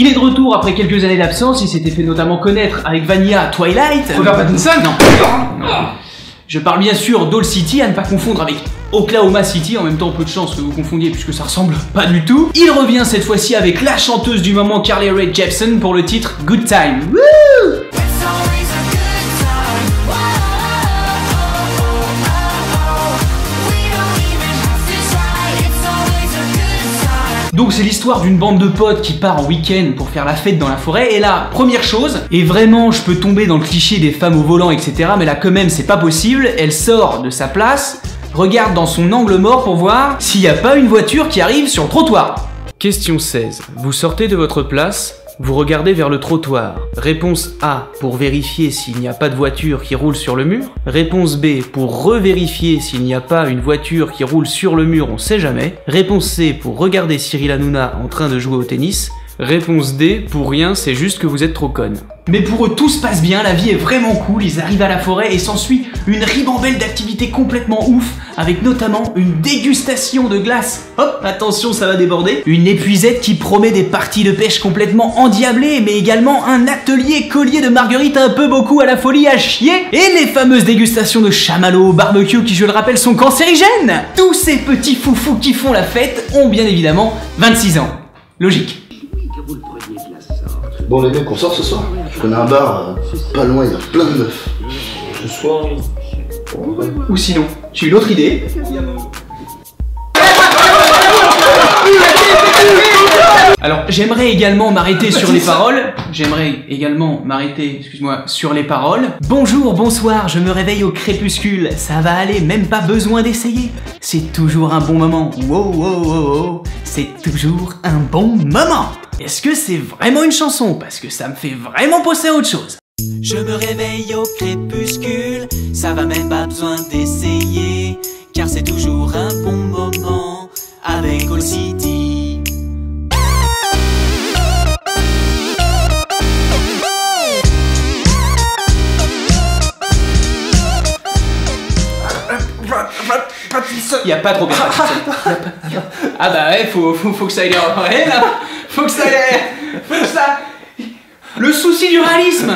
Il est de retour après quelques années d'absence, il s'était fait notamment connaître avec Vanilla Twilight. Robert Pattinson? Non. Je parle bien sûr d'All City, à ne pas confondre avec Oklahoma City, en même temps peu de chance que vous confondiez puisque ça ressemble pas du tout. Il revient cette fois-ci avec la chanteuse du moment Carly Rae Jepsen pour le titre Good Time. Woo! Donc c'est l'histoire d'une bande de potes qui part en week-end pour faire la fête dans la forêt, et là, première chose, et vraiment je peux tomber dans le cliché des femmes au volant etc, mais là quand même c'est pas possible, elle sort de sa place, regarde dans son angle mort pour voir s'il n'y a pas une voiture qui arrive sur le trottoir. Question 16. Vous sortez de votre place, vous regardez vers le trottoir. Réponse A, pour vérifier s'il n'y a pas de voiture qui roule sur le mur. Réponse B, pour revérifier s'il n'y a pas une voiture qui roule sur le mur, on sait jamais. Réponse C, pour regarder Cyril Hanouna en train de jouer au tennis. Réponse D, pour rien, c'est juste que vous êtes trop conne. Mais pour eux tout se passe bien, la vie est vraiment cool, ils arrivent à la forêt et s'ensuit une ribambelle d'activités complètement ouf, avec notamment une dégustation de glace. Hop, attention ça va déborder. Une épuisette qui promet des parties de pêche complètement endiablées, mais également un atelier collier de marguerites un peu beaucoup à la folie à chier, et les fameuses dégustations de chamallows au barbecue qui je le rappelle sont cancérigènes. Tous ces petits foufous qui font la fête ont bien évidemment 26 ans. Logique. Bon les mecs, on sort ce soir. Je connais un bar pas loin, il y a plein de meufs. Ce soir... Ou sinon, j'ai une autre idée. Alors, j'aimerais également m'arrêter sur les paroles. Sur les paroles. Bonjour, bonsoir, je me réveille au crépuscule. Ça va aller, même pas besoin d'essayer. C'est toujours un bon moment. Wow, wow, wow, wow. C'est toujours un bon moment. Est-ce que c'est vraiment une chanson? Parce que ça me fait vraiment penser à autre chose. Je me réveille au crépuscule, ça va même pas besoin d'essayer, car c'est toujours un bon moment avec All City. Y a pas trop bien. Ah bah ouais, faut que ça aille en vrai là. Faut que ça. Le souci du réalisme.